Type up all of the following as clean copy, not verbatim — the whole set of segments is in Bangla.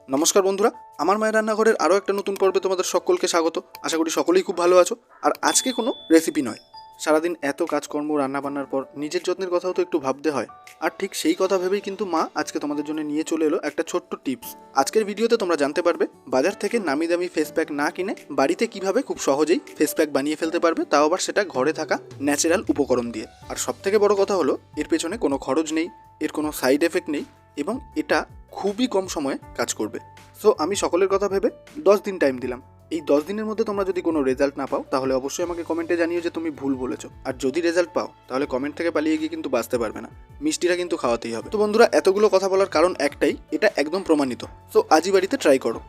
নমস্কার বন্ধুরা, আমার মায়ের রান্নাঘরের আরও একটা নতুন পর্বে তোমাদের সকলকে স্বাগত। আশা করি সকলেই খুব ভালো আছো। আর আজকে কোনো রেসিপি নয়, সারাদিন এত কাজকর্ম রান্নাবান্নার পর নিজের যত্নের কথাও তো একটু ভাবতে হয়। আর ঠিক সেই কথা ভেবেই কিন্তু মা আজকে তোমাদের জন্য নিয়ে চলে এলো একটা ছোট্ট টিপস। আজকের ভিডিওতে তোমরা জানতে পারবে বাজার থেকে নামি দামি ফেস প্যাক না কিনে বাড়িতে কিভাবে খুব সহজেই ফেস প্যাক বানিয়ে ফেলতে পারবে, তাও আবার সেটা ঘরে থাকা ন্যাচারাল উপকরণ দিয়ে। আর সবথেকে বড় কথা হলো এর পেছনে কোনো খরচ নেই, এর কোনো সাইড এফেক্ট নেই এবং এটা খুবই কম সময়ে কাজ করবে। সো আমি সকলের কথা ভেবে 10 দিন টাইম দিলাম। এই 10 দিনের মধ্যে তোমরা যদি কোনো রেজাল্ট না পাও তাহলে অবশ্যই আমাকে কমেন্টে জানিও যে তুমি ভুল বলেছো। আর যদি রেজাল্ট পাও তাহলে কমেন্ট থেকে পালিয়ে গিয়ে কিন্তু বাঁচতে পারবে না, মিষ্টিটা কিন্তু খাওয়াতেই হবে। তো বন্ধুরা, এতগুলো কথা বলার কারণ একটাই, এটা একদম প্রমাণিত। সো আজই বাড়িতে ট্রাই করো।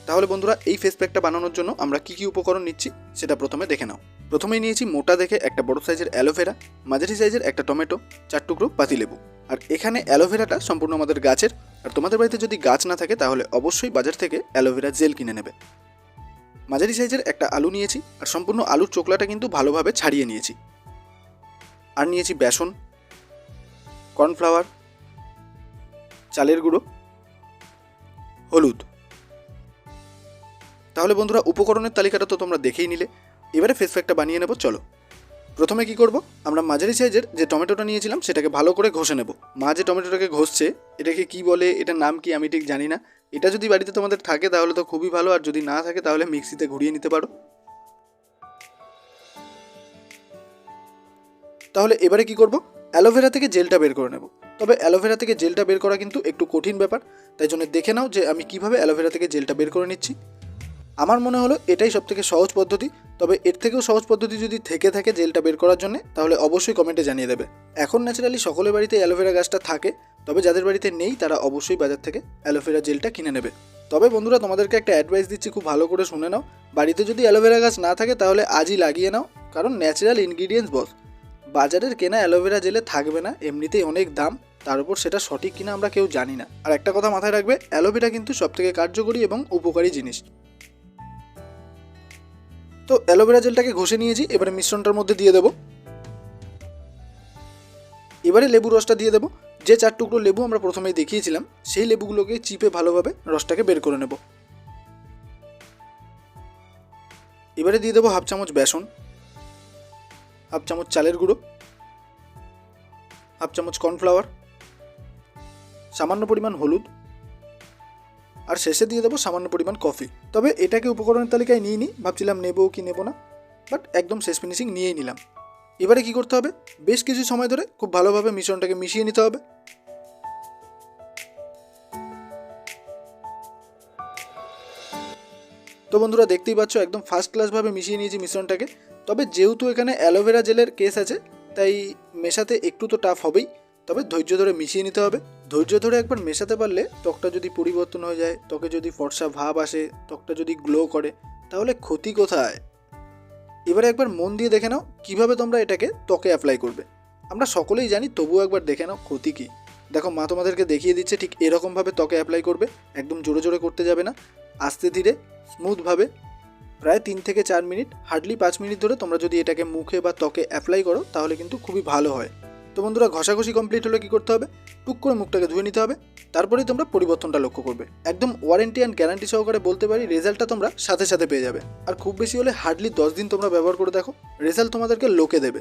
তাহলে বন্ধুরা, এই ফেস প্যাকটা বানানোর জন্য আমরা কি কি উপকরণ নিচ্ছি সেটা প্রথমে দেখে নাও। প্রথমেই নিয়েছি মোটা দেখে একটা বড় সাইজের অ্যালোভেরা, মাঝারি সাইজের একটা টমেটো, 4 টুকরো পাতিলেবু। আর এখানে অ্যালোভেরাটা সম্পূর্ণ আমাদের গাছের। আর তোমাদের বাড়িতে যদি গাছ না থাকে তাহলে অবশ্যই বাজার থেকে অ্যালোভেরা জেল কিনে নেবে। মাঝারি সাইজের একটা আলু নিয়েছি, আর সম্পূর্ণ আলুর চোকলাটা কিন্তু ভালোভাবে ছাড়িয়ে নিয়েছি। আর নিয়েছি বেসন, কর্নফ্লাওয়ার, চালের গুঁড়ো, হলুদ। তাহলে বন্ধুরা, উপকরণের তালিকাটা তো তোমরা দেখেই নিলে। এবারে ফেস প্যাকটা বানিয়ে নেব, চলো। প্রথমে কি করব, আমরা মাঝারি সাইজের যে টমেটোটা নিয়েছিলাম সেটাকে ভালো করে ঘষে নেব। মা যে টমেটোটাকে ঘষছে এটাকে কি বলে, এটার নাম কি আমি ঠিক জানি না। এটা যদি বাড়িতে তোমাদের থাকে তাহলে তো খুবই ভালো, আর যদি না থাকে তাহলে মিক্সিতে ঘুরিয়ে নিতে পারো। তাহলে এবারে কি করব, অ্যালোভেরা থেকে জেলটা বের করে নেব। তবে অ্যালোভেরা থেকে জেলটা বের করা কিন্তু একটু কঠিন ব্যাপার, তাই জন্য দেখে নাও যে আমি কিভাবে অ্যালোভেরা থেকে জেলটা বের করে নিচ্ছি। আমার মনে হলো এটাই সবথেকে সহজ পদ্ধতি। তবে এর থেকেও সহজ পদ্ধতি যদি থেকে থাকে জেলটা বের করার জন্য, তাহলে অবশ্যই কমেন্টে জানিয়ে দেবে। এখন ন্যাচারালি সকলের বাড়িতে অ্যালোভেরা গাছটা থাকে, তবে যাদের বাড়িতে নেই তারা অবশ্যই বাজার থেকে অ্যালোভেরা জেলটা কিনে নেবে। তবে বন্ধুরা, তোমাদেরকে একটা অ্যাডভাইস দিচ্ছি, খুব ভালো করে শুনে নাও। বাড়িতে যদি অ্যালোভেরা গাছ না থাকে তাহলে আজই লাগিয়ে নাও, কারণ ন্যাচারাল ইনগ্রিডিয়েন্টস বস। বাজারের কেনা অ্যালোভেরা জেলে থাকবে না, এমনিতেই অনেক দাম, তার উপর সেটা সঠিক কিনা আমরা কেউ জানি না। আর একটা কথা মাথায় রাখবে, অ্যালোভেরা কিন্তু সবথেকে কার্যকরী এবং উপকারী জিনিস। তো অ্যালোভেরা জেলটাকে ঘষে নিয়েছি, এবারে মিশ্রণটার মধ্যে দিয়ে দেবো। এবারে লেবু রসটা দিয়ে দেবো। যে 4 টুকরো লেবু আমরা প্রথমেই দেখিয়েছিলাম সেই লেবুগুলোকে চিপে ভালোভাবে রসটাকে বের করে নেব। এবারে দিয়ে দেবো 1/2 চামচ বেসন, 1/2 চামচ চালের গুঁড়ো, 1/2 চামচ কর্নফ্লাওয়ার, সামান্য পরিমাণ হলুদ, আর শেষে দিয়ে দেবো সামান্য পরিমাণ কফি। তবে এটাকে উপকরণের তালিকায় নিয়ে নিই, ভাবছিলাম নেবো কি নেবো না, বাট একদম শেষ ফিনিশিং নিয়েই নিলাম। এবারে কি করতে হবে, বেশ কিছু সময় ধরে খুব ভালোভাবে মিশ্রণটাকে মিশিয়ে নিতে হবে। তো বন্ধুরা, দেখতেই পাচ্ছ একদম ফার্স্ট ক্লাসভাবে মিশিয়ে নিয়েছি মিশ্রণটাকে। তবে যেহেতু এখানে অ্যালোভেরা জেলের কেস আছে, তাই মেশাতে একটু তো টাফ হবেই। তবে ধৈর্য ধরে মিশিয়ে নিতে হবে। ধৈর্য ধরে একবার মেশাতে পারলে ত্বকটা যদি পরিবর্তন হয়ে যায়, ত্বকে যদি ফর্সা ভাব আসে, ত্বকটা যদি গ্লো করে, তাহলে ক্ষতি কোথায়। এবারে একবার মন দিয়ে দেখে নাও কীভাবে তোমরা এটাকে ত্বকে অ্যাপ্লাই করবে। আমরা সকলেই জানি, তবুও একবার দেখে নাও ক্ষতি কী। দেখো, মা তোমাদেরকে দেখিয়ে দিচ্ছে ঠিক এরকমভাবে ত্বকে অ্যাপ্লাই করবে। একদম জোরে জোরে করতে যাবে না, আস্তে ধীরে স্মুথভাবে প্রায় 3 থেকে 4 মিনিট, হার্ডলি 5 মিনিট ধরে তোমরা যদি এটাকে মুখে বা ত্বকে অ্যাপ্লাই করো তাহলে কিন্তু খুবই ভালো হয়। তো বন্ধুরা, ঘষাঘষি কমপ্লিট হলে কী করতে হবে, টুক করে মুখটাকে ধুয়ে নিতে হবে। তারপরেই তোমরা পরিবর্তনটা লক্ষ্য করবে। একদম ওয়ারেন্টি অ্যান্ড গ্যারান্টি সহকারে বলতে পারি, রেজাল্টটা তোমরা সাথে সাথে পেয়ে যাবে। আর খুব বেশি হলে হার্ডলি 10 দিন তোমরা ব্যবহার করে দেখো, রেজাল্ট তোমাদেরকে লোকে দেবে।